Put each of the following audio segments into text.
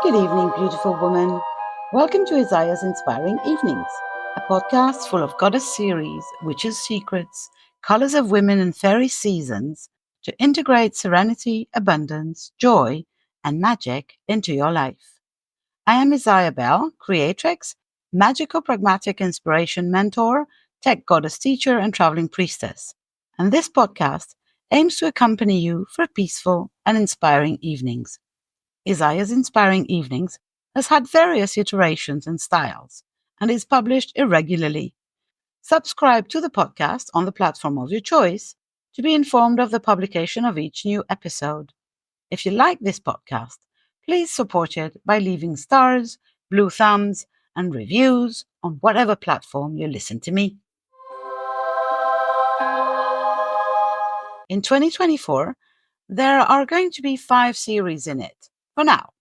Good evening, beautiful woman. Welcome to Isaya's Inspiring Evenings, a podcast full of goddess series, witches' secrets, colors of women and fairy seasons to integrate serenity, abundance, joy, and magic into your life. I am Isaya Bell, creatrix, magical pragmatic inspiration mentor, tech goddess teacher, and traveling priestess. And this podcast aims to accompany you for peaceful and inspiring evenings. Isaya's Inspiring Evenings has had various iterations and styles and is published irregularly. Subscribe to the podcast on the platform of your choice to be informed of the publication of each new episode. If you like this podcast, please support it by leaving stars, blue thumbs, and reviews on whatever platform you listen to me. In 2024, there are going to be 5 series in it, for now.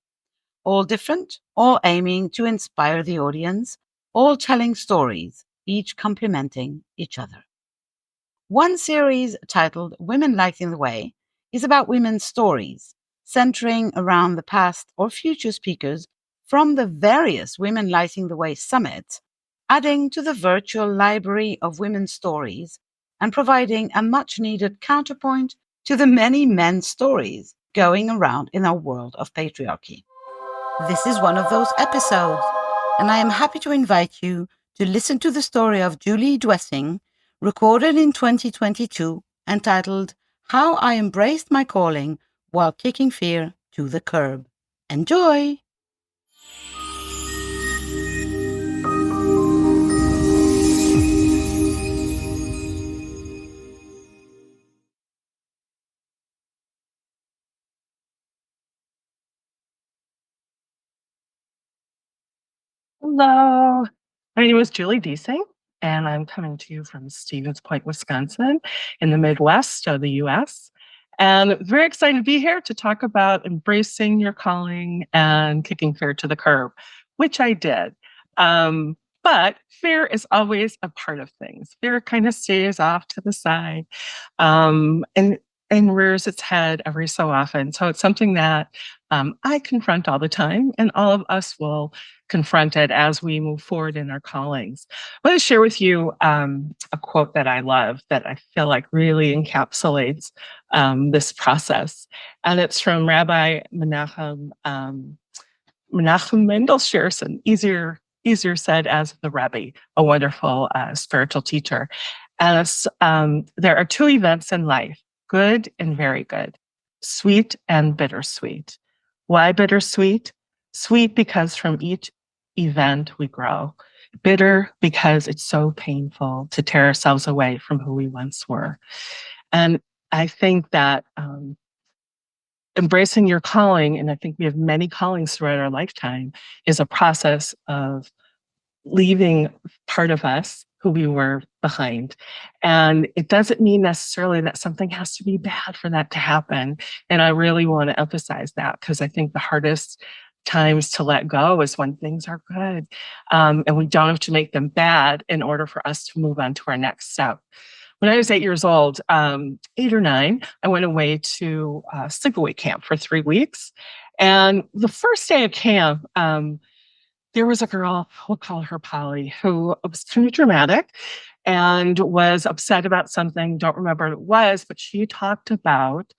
All different, all aiming to inspire the audience, all telling stories, each complementing each other. One series, titled Women Lighting the Way, is about women's stories, centering around the past or future speakers from the various Women Lighting the Way summits, adding to the virtual library of women's stories and providing a much-needed counterpoint to the many men's stories going around in our world of patriarchy. This is one of those episodes, and I am happy to invite you to listen to the story of Julee Duessing, recorded in 2022, entitled How I Embraced My Calling While Kicking Fear to the Curb. Enjoy! Hello. My name is Julee Duessing, and I'm coming to you from Stevens Point, Wisconsin, in the Midwest of the US. And very excited to be here to talk about embracing your calling and kicking fear to the curb, which I did. But fear is always a part of things. Fear kind of stays off to the side and rears its head every so often. So it's something that I confront all the time, and all of us will confront it as we move forward in our callings. I want to share with you a quote that I love that I feel like really encapsulates this process. And it's from Rabbi Menachem Mendel Shearson, easier said as the Rebbe, a wonderful spiritual teacher. And it's, there are 2 events in life, good and very good, sweet and bittersweet. Why bittersweet? Sweet because from each event we grow. Bitter because it's so painful to tear ourselves away from who we once were. And I think that embracing your calling, and I think we have many callings throughout our lifetime, is a process of leaving part of us who we were behind. And it doesn't mean necessarily that something has to be bad for that to happen. And I really want to emphasize that, because I think the hardest times to let go is when things are good. And we don't have to make them bad in order for us to move on to our next step. When I was 8 years old, 8 or 9, I went away to sleepaway camp for 3 weeks. And the first day of camp, there was a girl, we'll call her Polly, who was kind of dramatic and was upset about something. Don't remember what it was, but she talked about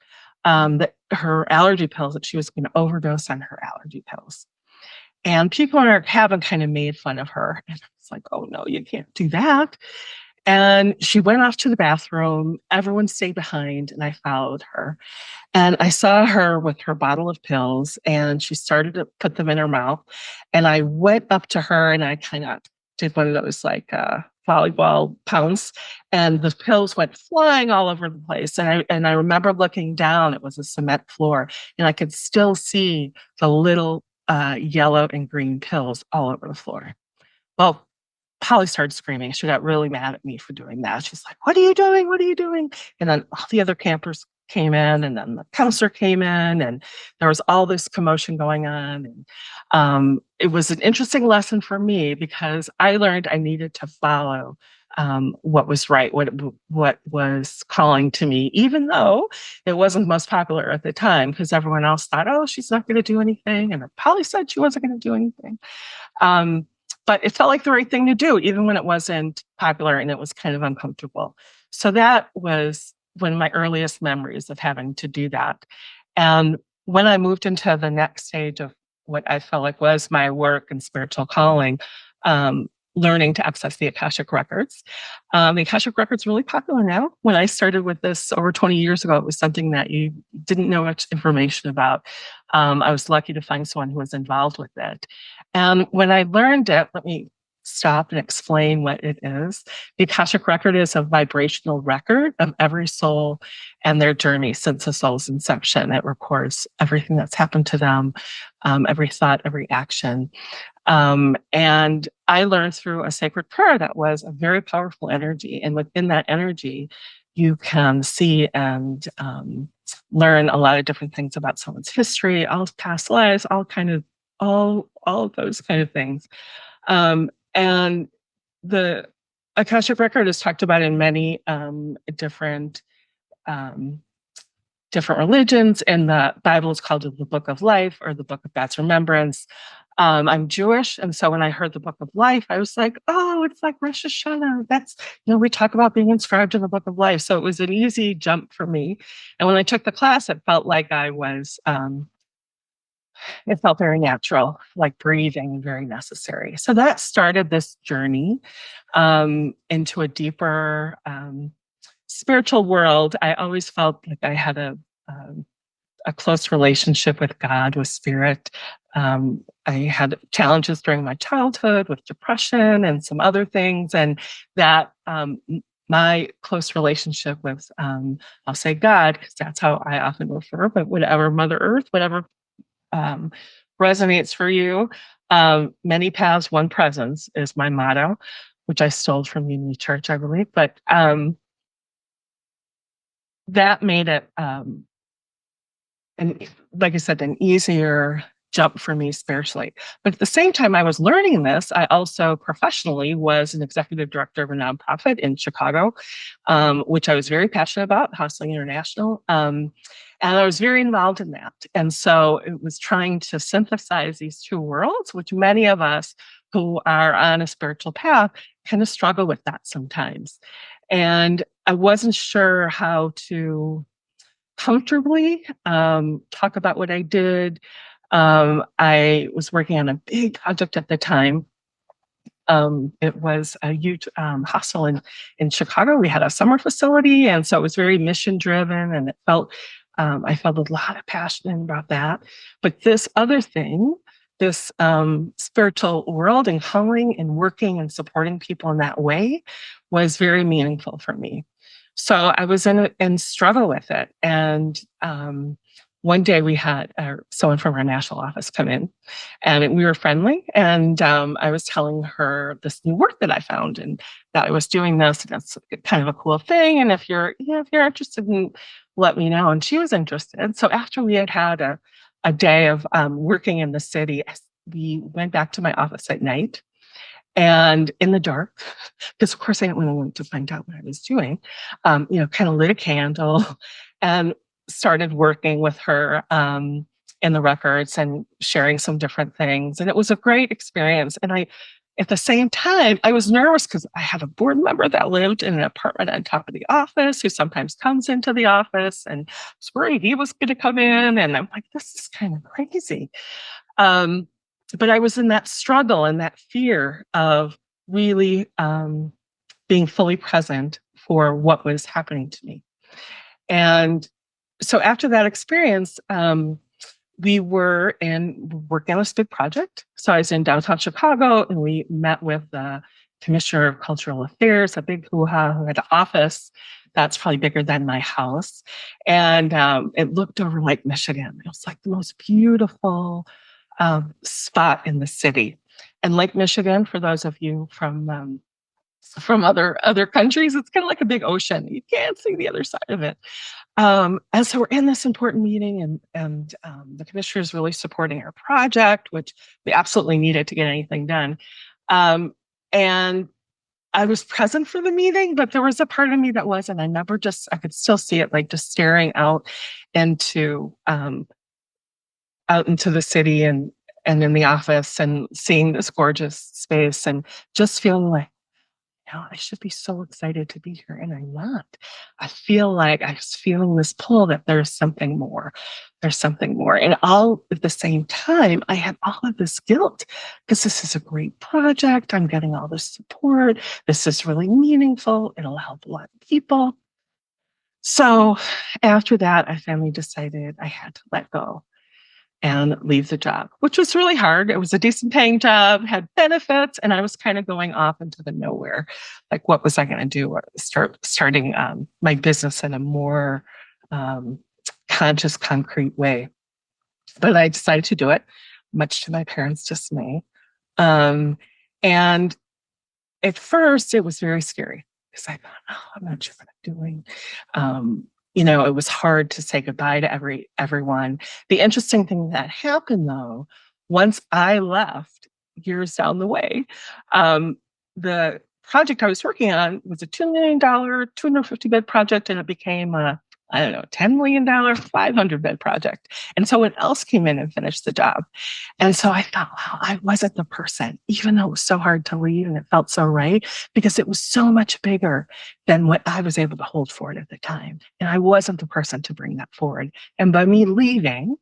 her allergy pills, that she was going to overdose on her allergy pills. And people in our cabin kind of made fun of her. And I was like, oh no, you can't do that. And she went off to the bathroom. Everyone stayed behind, and I followed her. And I saw her with her bottle of pills, and she started to put them in her mouth. And I went up to her, and I kind of did one of those like volleyball pounce, and the pills went flying all over the place. And I remember looking down; it was a cement floor, and I could still see the little yellow and green pills all over the floor. Well, Polly started screaming. She got really mad at me for doing that. She's like, "What are you doing? What are you doing?" And then all the other campers came in, and then the counselor came in, and there was all this commotion going on. And it was an interesting lesson for me because I learned I needed to follow what was right, what was calling to me, even though it wasn't most popular at the time, because everyone else thought, oh, she's not going to do anything, and Polly said she wasn't going to do anything. But it felt like the right thing to do, even when it wasn't popular and it was kind of uncomfortable. So that was one of my earliest memories of having to do that. And when I moved into the next stage of what I felt like was my work and spiritual calling, learning to access the Akashic Records. The Akashic Records are really popular now. When I started with this over 20 years ago, it was something that you didn't know much information about. I was lucky to find someone who was involved with it. And when I learned it, let me stop and explain what it is. The Akashic Record is a vibrational record of every soul and their journey since the soul's inception. It records everything that's happened to them, every thought, every action. And I learned through a sacred prayer that was a very powerful energy. And within that energy, you can see and learn a lot of different things about someone's history, all past lives, all of those kind of things. And the Akashic Record is talked about in many different religions, and the Bible is called the Book of Life or the Book of God's Remembrance. I'm Jewish, and so when I heard the Book of Life, I was like, oh, it's like Rosh Hashanah. That's, we talk about being inscribed in the Book of Life. So it was an easy jump for me. And when I took the class, it felt like it felt very natural, like breathing, very necessary. So that started this journey into a deeper spiritual world. I always felt like I had a close relationship with God, with spirit. I had challenges during my childhood with depression and some other things, and that my close relationship with, I'll say God, because that's how I often refer, but whatever, Mother Earth, whatever resonates for you. Many paths, one presence is my motto, which I stole from Unity Church, I believe. But that made it, and like I said, an easier jump for me spiritually. But at the same time I was learning this, I also professionally was an executive director of a nonprofit in Chicago, which I was very passionate about, Hustling International. And I was very involved in that. And so it was trying to synthesize these two worlds, which many of us who are on a spiritual path kind of struggle with that sometimes. And I wasn't sure how to comfortably talk about what I did. I was working on a big project at the time. It was a youth hostel in Chicago. We had a summer facility, and so it was very mission driven, and I felt a lot of passion about that. But this other thing, this spiritual world and calling and working and supporting people in that way was very meaningful for me. So I was in struggle with it. And one day we had someone from our national office come in, and we were friendly. And I was telling her this new work that I found, and that I was doing this, and that's kind of a cool thing. And if you're interested, let me know. And she was interested. So after we had a day of working in the city, we went back to my office at night. And in the dark, because of course I didn't want anyone to find out what I was doing, kind of lit a candle and started working with her in the records and sharing some different things. And it was a great experience. And at the same time, I was nervous because I had a board member that lived in an apartment on top of the office who sometimes comes into the office, and I was worried he was going to come in. And I'm like, this is kind of crazy. But I was in that struggle and that fear of really being fully present for what was happening to me. And so after that experience, we were working on this big project. So I was in downtown Chicago, and we met with the Commissioner of Cultural Affairs, a big hoo-ha, who had an office that's probably bigger than my house. And it looked over Lake Michigan. It was like the most beautiful spot in the city. And Lake Michigan, for those of you from from other countries. It's kind of like a big ocean. You can't see the other side of it. And so we're in this important meeting, and the commissioner is really supporting our project, which we absolutely needed to get anything done. And I was present for the meeting, but there was a part of me that wasn't. I could still see it, like just staring into out into the city and in the office and seeing this gorgeous space and just feeling like, I should be so excited to be here, and I'm not. I feel like I was feeling this pull that there's something more. There's something more. And all at the same time, I had all of this guilt because this is a great project. I'm getting all this support. This is really meaningful. It'll help a lot of people. So after that, I finally decided I had to let go and leave the job, which was really hard. It was a decent paying job, had benefits, and I was kind of going off into the nowhere. Like, what was I going to do? Starting my business in a more conscious, concrete way. But I decided to do it, much to my parents' dismay. And at first, it was very scary because I thought, I'm not sure what I'm doing. It was hard to say goodbye to everyone. The interesting thing that happened, though, once I left years down the way, the project I was working on was a $2 million, 250-bed project, and it became a, $10 million, 500-bed project. And someone else came in and finished the job. And so I thought, wow, I wasn't the person, even though it was so hard to leave and it felt so right, because it was so much bigger than what I was able to hold for it at the time. And I wasn't the person to bring that forward. And by me leaving,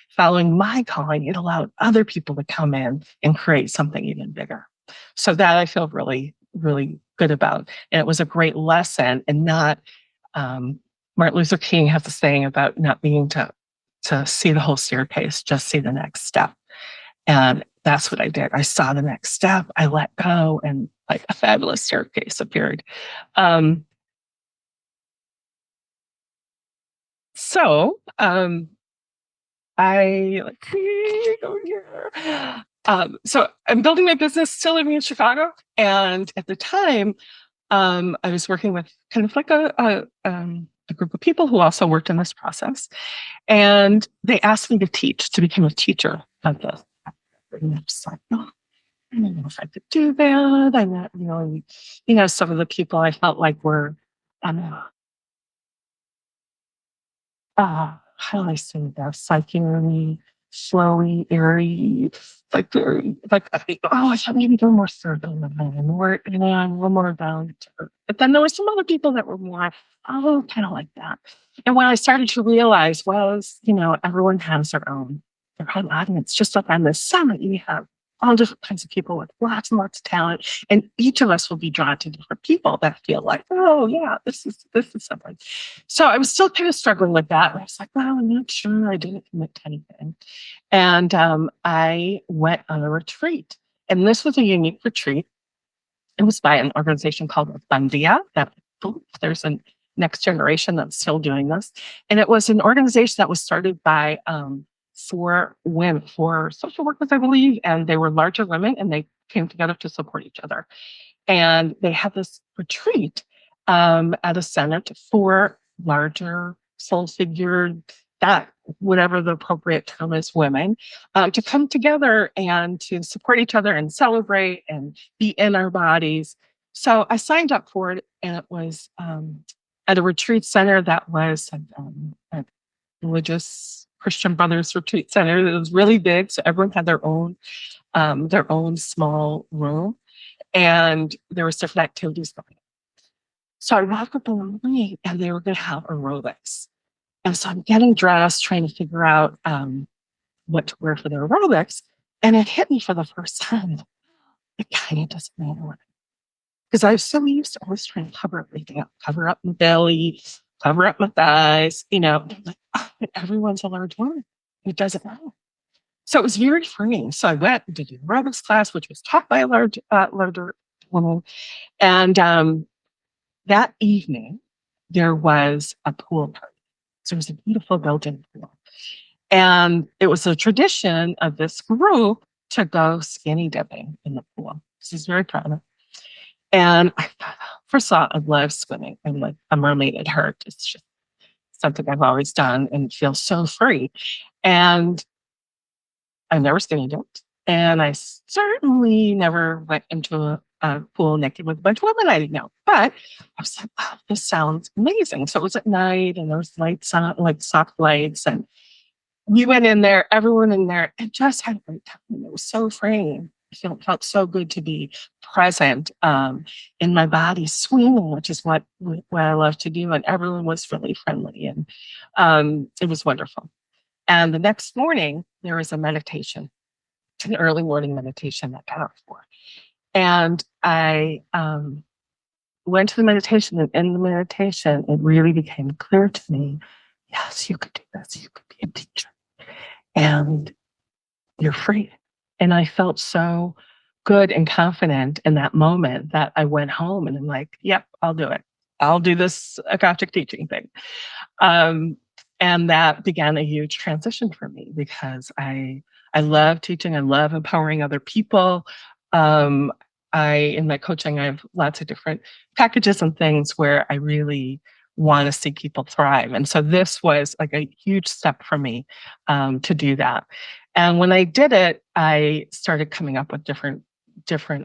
following my calling, it allowed other people to come in and create something even bigger. So that I feel really, really good about. And it was a great lesson, and not, Martin Luther King has a saying about not being to see the whole staircase, just see the next step. And that's what I did. I saw the next step, I let go, and like a fabulous staircase appeared. So I go here. So I'm building my business, still living in Chicago. And at the time, I was working with kind of like a group of people who also worked in this process. And they asked me to become a teacher of this. And I'm just like, I don't know if I could do that. I'm not really, some of the people I felt like were, how do I say that? Psyche, flowy, airy, like very, like, I should maybe do more certain than more, I'm a little more down to earth. But then there were some other people that were more, kind of like that. And what I started to realize was, everyone has their own audience. Just like on this summit, you have all different kinds of people with lots and lots of talent. And each of us will be drawn to different people that feel like, oh yeah, this is something. So I was still kind of struggling with that. I was like, well, I'm not sure. I didn't commit to anything. And I went on a retreat. And this was a unique retreat. It was by an organization called Conduit. That there's a next generation that's still doing this. And it was an organization that was started by four women, four social workers, I believe, and they were larger women, and they came together to support each other. And they had this retreat at a center for larger full-figured, that whatever the appropriate term is, women, to come together and to support each other and celebrate and be in our bodies. So I signed up for it, and it was at a retreat center that was a religious Christian Brothers retreat center. It was really big, so everyone had their own small room, and there was different activities going on. So I woke up in the morning, and they were going to have aerobics. And so I'm getting dressed, trying to figure out what to wear for the aerobics. And it hit me for the first time. It kind of doesn't matter what. Because I was so used to always trying to cover everything up, cover up my belly, cover up my thighs, I'm like, but everyone's a large woman. It doesn't matter. So it was very freeing. So I went and did the aerobics class, which was taught by a larger woman. And that evening, there was a pool party. So it was a beautiful built-in pool. And it was a tradition of this group to go skinny dipping in the pool. This is very prominent. And I thought, first of all, I love swimming. I'm like a mermaid at heart. It's just something I've always done and feel so free. And I've never skinny dipped. And I certainly never went into a pool naked with a bunch of women I didn't know. But I was like, wow, this sounds amazing. So it was at night and there was lights on, like soft lights. And we went in there, everyone in there, and just had a great time. It was so freeing. It felt so good to be present in my body, swimming, which is what I love to do. And everyone was really friendly. And it was wonderful. And the next morning, there was a meditation, an early morning meditation that got up for. And I went to the meditation, and in the meditation, it really became clear to me, yes, you could do this. You could be a teacher. And you're free. And I felt so good and confident in that moment that I went home and I'm like, yep, I'll do it. I'll do this Akashic teaching thing. Um, and that began a huge transition for me because I love teaching. I love empowering other people. Um, in my coaching, I have lots of different packages and things where I really want to see people thrive. And so this was like a huge step for me to do that. And when I did it, I started coming up with different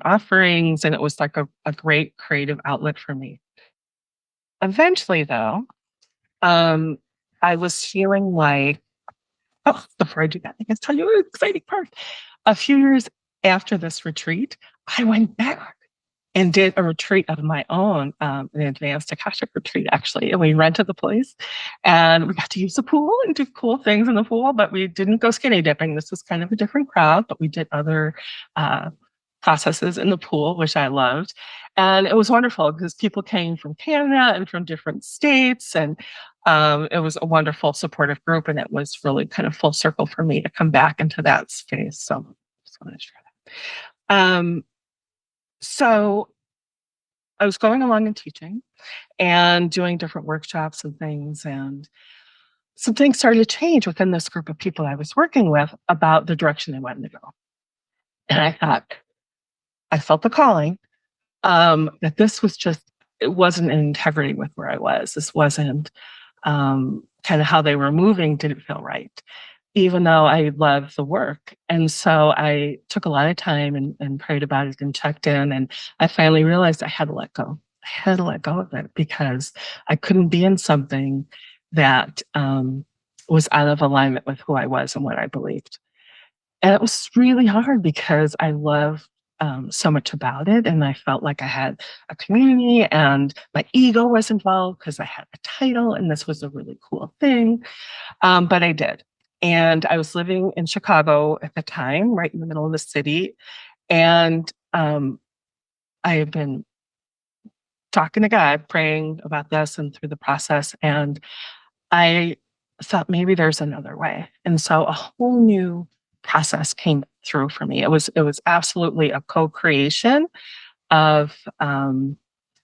offerings, and it was like a great creative outlet for me. Eventually, though, um, I was feeling like, oh, before I do that, I can tell you an exciting part. A few years after this retreat, I went back and did a retreat of my own, an advanced Akashic retreat, actually. And we rented the place and we got to use the pool and do cool things in the pool, but we didn't go skinny dipping. This was kind of a different crowd, but we did other uh, processes in the pool, which I loved. And it was wonderful because people came from Canada and from different states. And it was a wonderful supportive group. And it was really kind of full circle for me to come back into that space. So just wanted to share that. So I was going along and teaching and doing different workshops and things. And some things started to change within this group of people I was working with about the direction they wanted to go. And I thought, I felt the calling that this was just, it wasn't in integrity with where I was. This wasn't kind of how they were moving, didn't feel right, even though I loved the work. And so I took a lot of time and prayed about it and checked in. And I finally realized I had to let go. I had to let go of it because I couldn't be in something that was out of alignment with who I was and what I believed. And it was really hard because I love so much about it. And I felt like I had a community and my ego was involved because I had a title and this was a really cool thing. But I did. And I was living in Chicago at the time, right in the middle of the city. And I had been talking to God, praying about this and through the process. And I thought maybe there's another way. And so a whole new process came through for me. It was absolutely a co-creation of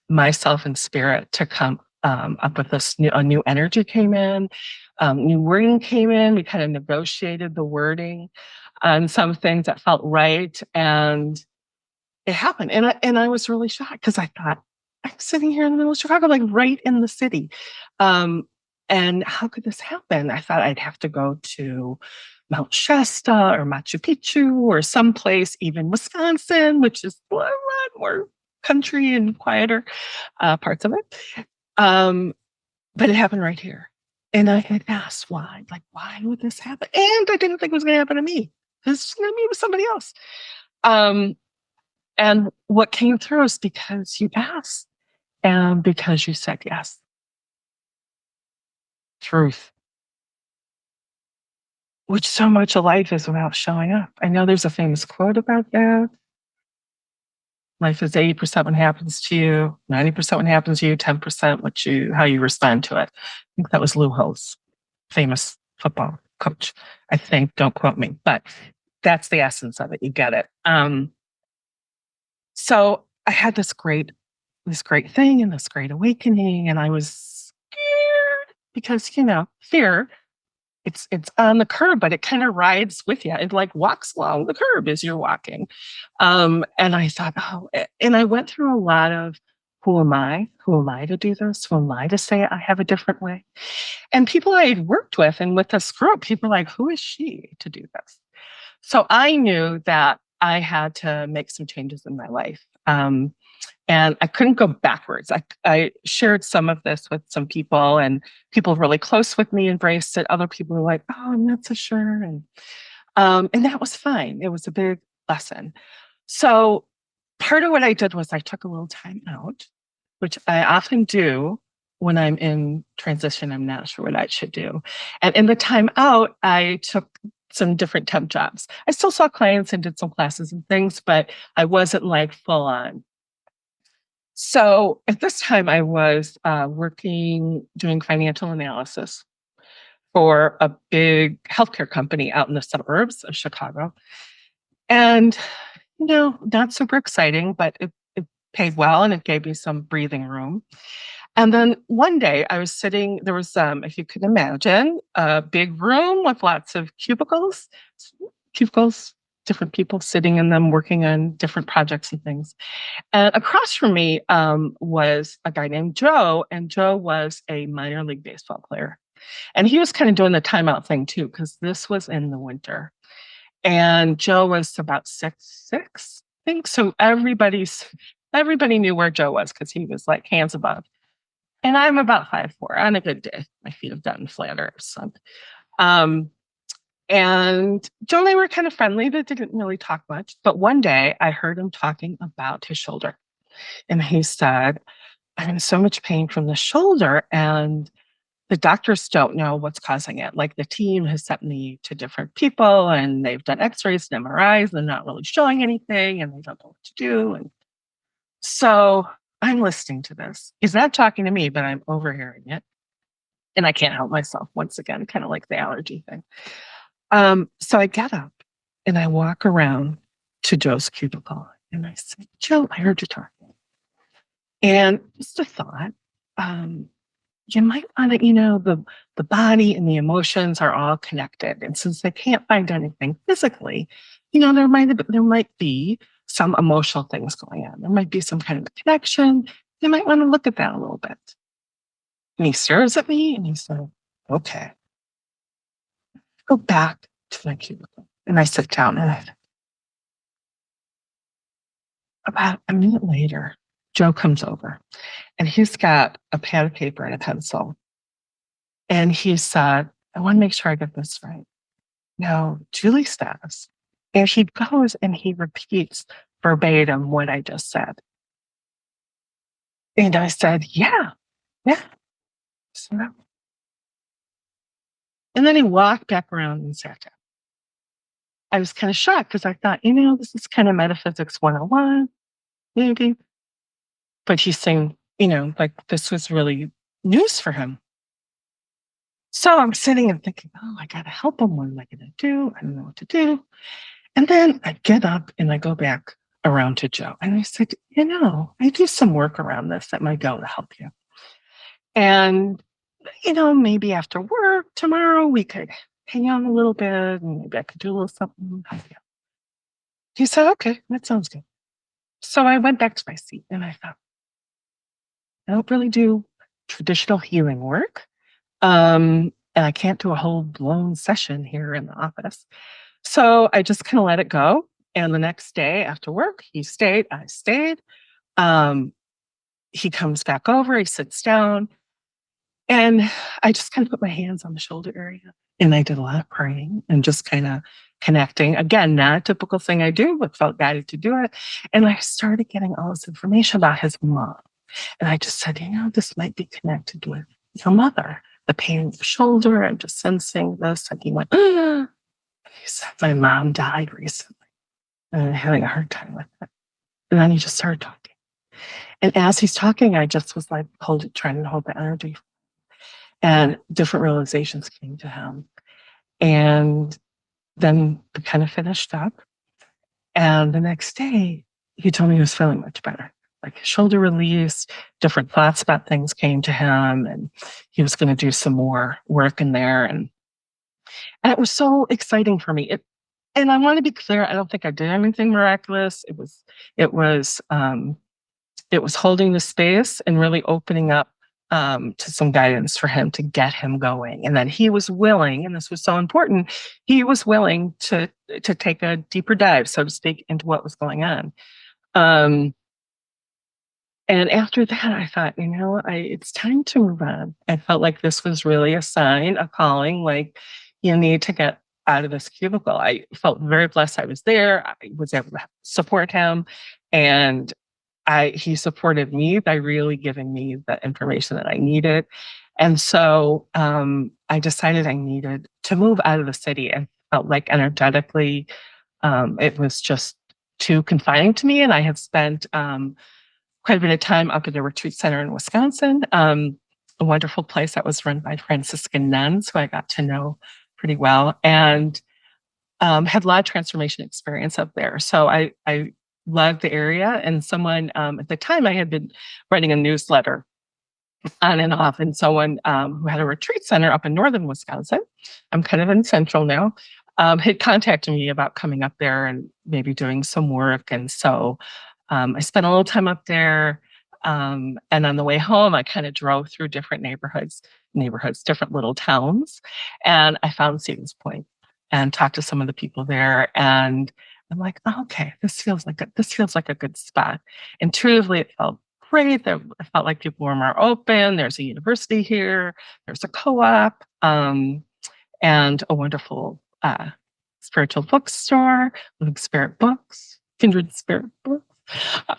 myself and spirit to come up with a new energy came in, new wording came in. We kind of negotiated the wording on some things that felt right, and it happened. And I was really shocked because I thought I'm sitting here in the middle of Chicago, like right in the city. Um, and how could this happen? I thought I'd have to go to Mount Shasta or Machu Picchu or someplace, even Wisconsin, which is a lot more country and quieter parts of it. But it happened right here. And I had asked why, like, why would this happen? And I didn't think it was going to happen to me. This was going to be with somebody else. And what came through is because you asked and because you said yes. Truth, which so much of life is about showing up. I know there's a famous quote about that. Life is 80% what happens to you, 90% what happens to you, 10% how you respond to it. I think that was Lou Holtz, famous football coach. I think, don't quote me, but that's the essence of it. You get it. So I had this great thing and this great awakening, and I was scared because, fear it's on the curb, but it kind of rides with you. It like walks along the curb as you're walking. And I thought, and I went through a lot of, who am I? Who am I to do this? Who am I to say I have a different way? And people I had worked with and with this group, people were like, who is she to do this? So I knew that I had to make some changes in my life. And I couldn't go backwards. I shared some of this with some people, and people really close with me embraced it. Other people were like, oh, I'm not so sure. And that was fine. It was a big lesson. So part of what I did was I took a little time out, which I often do when I'm in transition. I'm not sure what I should do. And in the time out, I took some different temp jobs. I still saw clients and did some classes and things, but I wasn't like full on. So at this time, I was working, doing financial analysis for a big healthcare company out in the suburbs of Chicago. And, not super exciting, but it paid well and it gave me some breathing room. And then one day I was sitting, there was, if you could imagine, a big room with lots of cubicles, different people sitting in them, working on different projects and things. And across from me was a guy named Joe, and Joe was a minor league baseball player. And he was kind of doing the timeout thing too, because this was in the winter. And Joe was about 6'6", I think. So everybody knew where Joe was because he was like hands above. And I'm about 5'4". On a good day, my feet have gotten flatter. So, and Joe and I were kind of friendly, but didn't really talk much. But one day I heard him talking about his shoulder. And he said, I'm in so much pain from the shoulder, and the doctors don't know what's causing it. Like the team has sent me to different people, and they've done x-rays and MRIs, and they're not really showing anything, and they don't know what to do. And so I'm listening to this. He's not talking to me, but I'm overhearing it. And I can't help myself once again, kind of like the allergy thing. So I get up and I walk around to Joe's cubicle and I say, Joe, I heard you talking. And just a thought, you might want to, the body and the emotions are all connected. And since they can't find anything physically, there might be some emotional things going on. There might be some kind of connection. You might want to look at that a little bit. And he stares at me and he said, okay. Go back to my cubicle. And I sit down and about a minute later, Joe comes over and he's got a pad of paper and a pencil. And he said, I want to make sure I get this right. No, Julie says. And he goes and he repeats verbatim what I just said. And I said, yeah. So, and then he walked back around and sat down. I was kind of shocked because I thought, this is kind of metaphysics 101, maybe. But he's saying, like this was really news for him. So I'm sitting and thinking, I got to help him. What am I going to do? I don't know what to do. And then I get up and I go back around to Joe. And I said, I do some work around this that might be able to help you. And, maybe after work tomorrow, we could hang out a little bit and maybe I could do a little something. He said, okay, that sounds good. So I went back to my seat and I thought, I don't really do traditional healing work. And I can't do a whole blown session here in the office. So I just kind of let it go. And the next day after work, he stayed, I stayed. He comes back over, he sits down, and I just kind of put my hands on the shoulder area. And I did a lot of praying and just kind of connecting. Again, not a typical thing I do, but felt guided to do it. And I started getting all this information about his mom. And I just said, this might be connected with your mother. The pain in the shoulder, I'm just sensing this. And he went, he said, my mom died recently. And I'm having a hard time with it. And then he just started talking. And as he's talking, I just was like, trying to hold the energy. And different realizations came to him. And then we kind of finished up. And the next day, he told me he was feeling much better. Like his shoulder released, different thoughts about things came to him, and he was going to do some more work in there. And And it was so exciting for me. And I want to be clear, I don't think I did anything miraculous. It was it was holding the space and really opening up to some guidance for him to get him going. And then he was willing, and this was so important, he was willing to take a deeper dive, so to speak, into what was going on. Um, and after that, I thought, it's time to move on. I felt like this was really a sign, a calling, like you need to get out of this cubicle. I felt very blessed I was there. I was able to support him. And he supported me by really giving me the information that I needed. And so I decided I needed to move out of the city, and felt like energetically it was just too confining to me. And I had spent quite a bit of time up at the retreat center in Wisconsin, a wonderful place that was run by Franciscan nuns who I got to know pretty well, and had a lot of transformation experience up there. So I loved the area. And someone at the time, I had been writing a newsletter on and off, and someone who had a retreat center up in northern Wisconsin, I'm kind of in central now, had contacted me about coming up there and maybe doing some work. And so I spent a little time up there. And on the way home, I kind of drove through different neighborhoods, different little towns. And I found Stevens Point and talked to some of the people there. And I'm like, oh, okay, this feels like a good spot. Intuitively, it felt great. I felt like people were more open. There's a university here. There's a co-op, and a wonderful spiritual bookstore, Living Spirit Books, Kindred Spirit Books.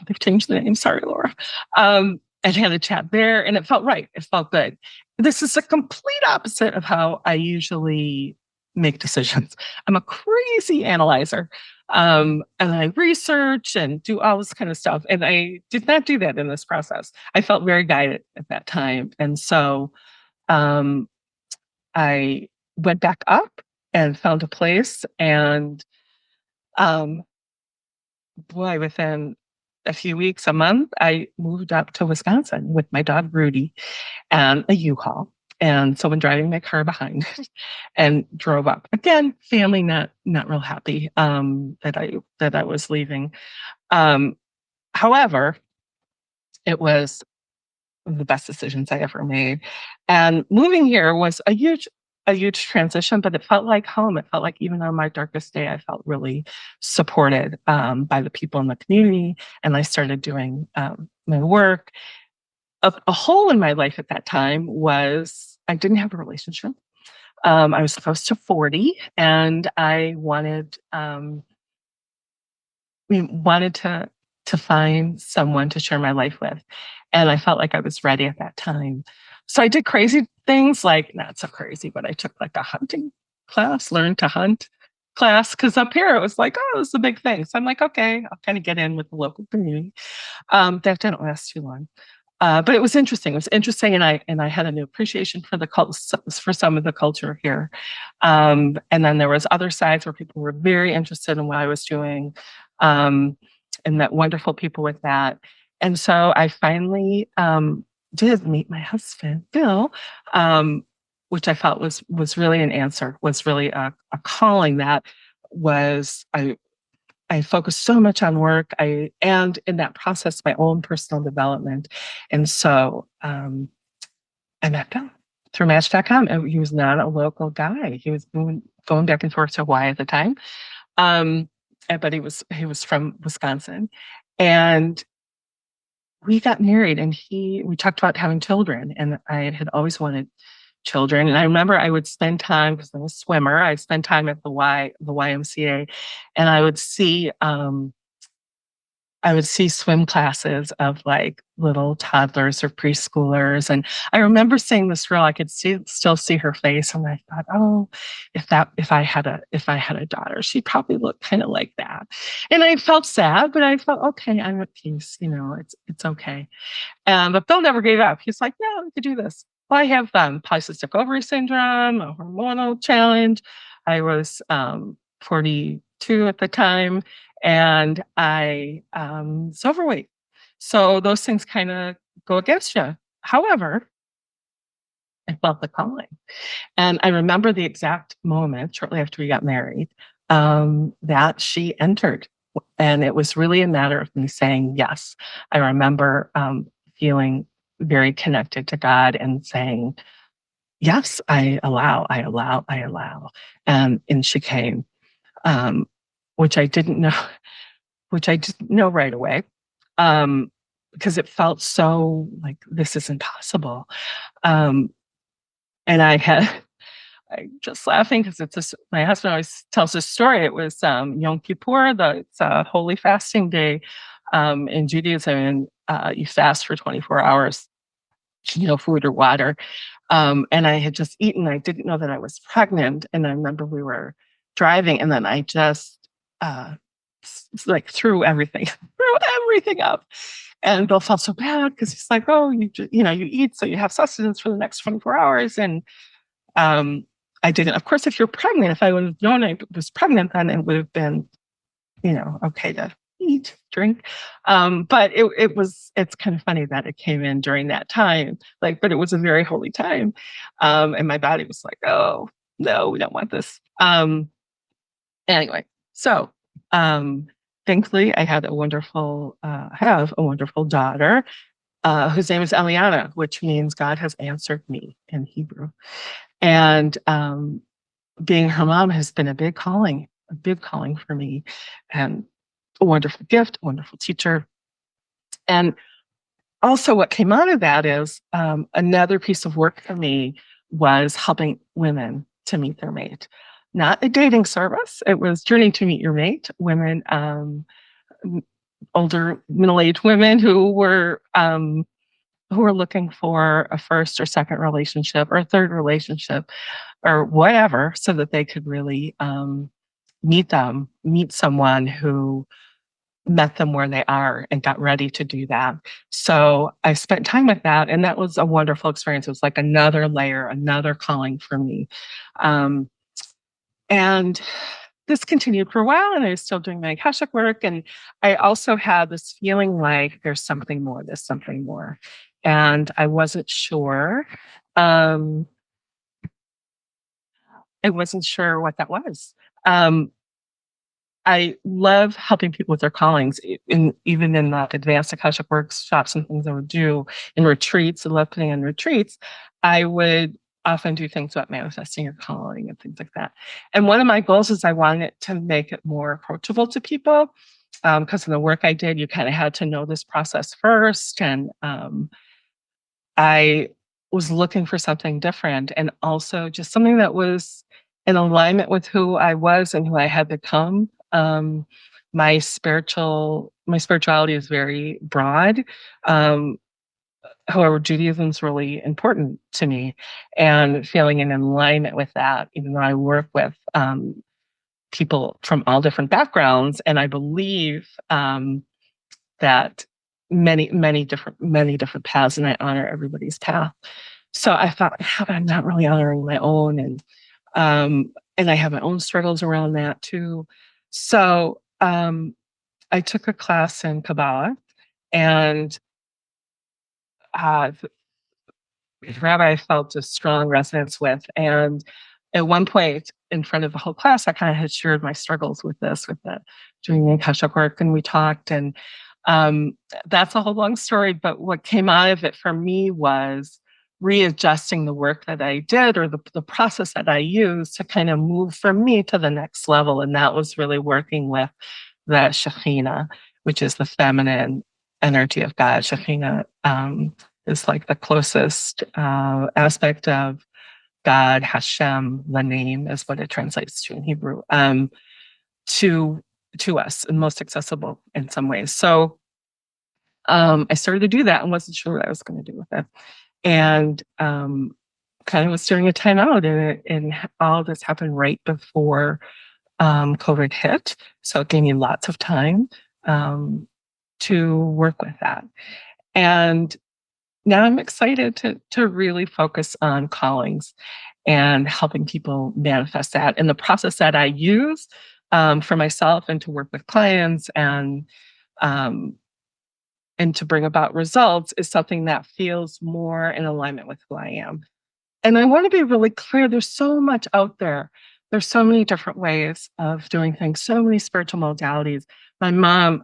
They've changed the name. Sorry, Laura. And had a chat there, and it felt right. It felt good. This is a complete opposite of how I usually make decisions. I'm a crazy analyzer. And I research and do all this kind of stuff. And I did not do that in this process. I felt very guided at that time. And so I went back up and found a place. And within a few weeks, a month, I moved up to Wisconsin with my dog Rudy and a U-Haul. And someone driving my car behind and drove up. Again, family not real happy that I was leaving. However, it was one of the best decisions I ever made. And moving here was a huge transition, but it felt like home. It felt like even on my darkest day, I felt really supported by the people in the community. And I started doing my work. A hole in my life at that time was I didn't have a relationship. I was close to 40, and I wanted to find someone to share my life with, and I felt like I was ready at that time. So I did crazy things, like not so crazy, but I took like a hunting class, learn to hunt class, because up here it was like, oh, it was a big thing. So I'm like, okay, I'll kind of get in with the local community. That didn't last too long. But it was interesting. It was interesting, and I had a new appreciation for for some of the culture here. And then there was other sides where people were very interested in what I was doing, and met wonderful people with that. And so I finally did meet my husband, Bill, which I felt was really an answer, was really a calling that was I focused so much on work, and in that process, my own personal development. And so I met Bill through Match.com. And he was not a local guy. He was going back and forth to Hawaii at the time. But he was from Wisconsin. And we got married, and we talked about having children. And I had always wanted children. And I remember I would spend time, because I'm a swimmer, I'd spend time at the YMCA, and I would see swim classes of like little toddlers or preschoolers. And I remember seeing this girl, I could still see her face. And I thought, oh, if I had a daughter, she'd probably look kind of like that. And I felt sad, but I felt, okay, I'm at peace. It's okay. But Bill never gave up. He's like, yeah, we could do this. Well, I have polycystic ovary syndrome, a hormonal challenge. I was 42 at the time, and I was overweight. So those things kind of go against you. However, I felt the calling. And I remember the exact moment shortly after we got married that she entered. And it was really a matter of me saying yes. I remember feeling very connected to God and saying, yes, I allow, I allow, I allow. And she came, um, which I didn't know, which I didn't know right away, because it felt so like this is impossible. Um, and I'm just laughing because my husband always tells this story. It was Yom Kippur, it's a holy fasting day in Judaism, and you fast for 24 hours, food or water. And I had just eaten. I didn't know that I was pregnant. And I remember we were driving, and then I just like threw everything, threw everything up. And Bill felt so bad because he's like, "Oh, you eat, so you have sustenance for the next 24 hours." And um, I didn't. Of course, if you're pregnant, if I would have known I was pregnant, then it would have been, okay to eat, drink. But it's kind of funny that it came in during that time, but it was a very holy time. And my body was like, oh, no, we don't want this. Anyway, so thankfully I have a wonderful daughter whose name is Eliana, which means God has answered me in Hebrew. And being her mom has been a big calling for me, and a wonderful gift, a wonderful teacher. And also, what came out of that is another piece of work for me was helping women to meet their mate. Not a dating service, it was Journey to Meet Your Mate, women, older, middle aged women who were looking for a first or second relationship or a third relationship or whatever, so that they could really meet someone who met them where they are and got ready to do that. So I spent time with that, and that was a wonderful experience. It was like another layer, another calling for me. And this continued for a while, and I was still doing my Akashic work. And I also had this feeling like there's something more. And I wasn't sure. I wasn't sure what that was. I love helping people with their callings, even in the advanced Akashic workshops and things I would do in retreats. I love putting on retreats. I would often do things about manifesting your calling and things like that. And one of my goals is I wanted to make it more approachable to people, because in the work I did, you kind of had to know this process first. And I was looking for something different, and also just something that was in alignment with who I was and who I had become. My spirituality is very broad. Um, However, Judaism is really important to me, and feeling in alignment with that, even though I work with people from all different backgrounds, and I believe that many different paths, and I honor everybody's path. So I thought, how I'm not really honoring my own, and I have my own struggles around that too. So I took a class in Kabbalah, and the rabbi I felt a strong resonance with. And at one point, in front of the whole class, I kind of had shared my struggles with doing the Akashic work, and we talked. And um, that's a whole long story. But what came out of it for me was readjusting the work that I did, or the process that I used to kind of move from me to the next level. And that was really working with the Shechinah, which is the feminine energy of God. Shechinah is like the closest aspect of God. Hashem, the name, is what it translates to in Hebrew, to us, and most accessible in some ways. So I started to do that and wasn't sure what I was going to do with it. And kind of was during a timeout, and all this happened right before COVID hit. So it gave me lots of time to work with that. And now I'm excited to really focus on callings and helping people manifest that. And the process that I use for myself and to work with clients um, and to bring about results is something that feels more in alignment with who I am. And I want to be really clear, there's so much out there. There's so many different ways of doing things, so many spiritual modalities. My mom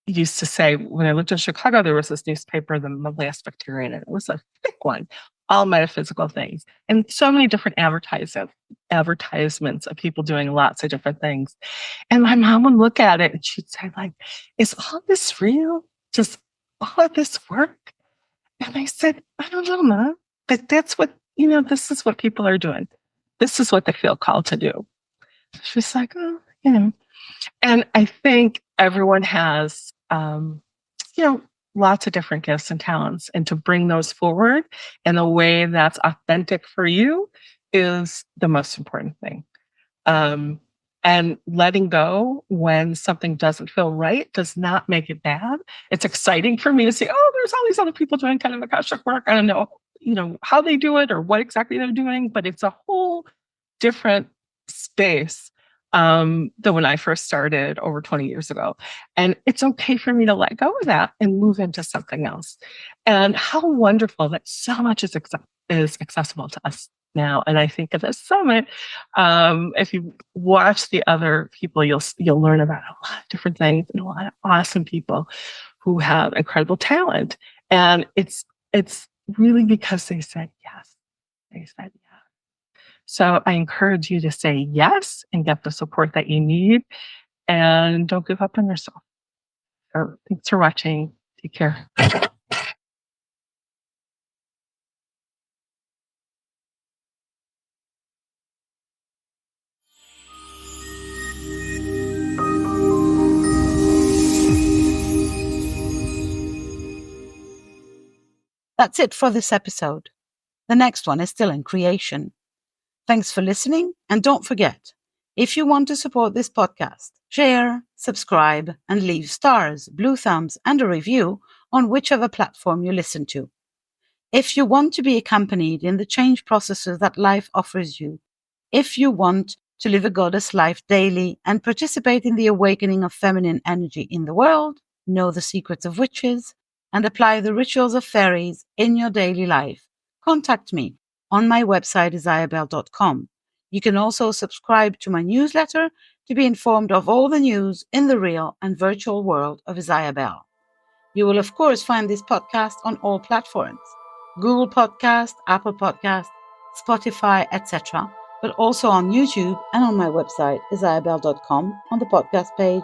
used to say, when I lived in Chicago, there was this newspaper, the Last Victorian, and it was a thick one, all metaphysical things, and so many different advertisements of people doing lots of different things. And my mom would look at it and she'd say, like, is all this real? Does all of this work? And I said, I don't know, Mom, but that's what, this is what people are doing. This is what they feel called to do. She's like, oh, And I think everyone has, lots of different gifts and talents, and to bring those forward in a way that's authentic for you is the most important thing. And letting go when something doesn't feel right does not make it bad. It's exciting for me to see, oh, there's all these other people doing kind of Akashic work. I don't know, how they do it or what exactly they're doing, but it's a whole different space than when I first started over 20 years ago. And it's okay for me to let go of that and move into something else. And how wonderful that so much is accessible to us now. And I think at this summit, if you watch the other people, you'll learn about a lot of different things and a lot of awesome people who have incredible talent. And it's really because they said yes. They said yes. So I encourage you to say yes and get the support that you need, and don't give up on yourself. So thanks for watching. Take care. That's it for this episode. The next one is still in creation. Thanks for listening, and don't forget, if you want to support this podcast, share, subscribe, and leave stars, blue thumbs, and a review on whichever platform you listen to. If you want to be accompanied in the change processes that life offers you, if you want to live a goddess life daily and participate in the awakening of feminine energy in the world, know the secrets of witches, and apply the rituals of fairies in your daily life, contact me on my website isayabelle.com. You can also subscribe to my newsletter to be informed of all the news in the real and virtual world of Isaya. You will, of course, find this podcast on all platforms: Google Podcast, Apple Podcast, Spotify, etc., but also on YouTube and on my website, isayabelle.com, on the podcast page.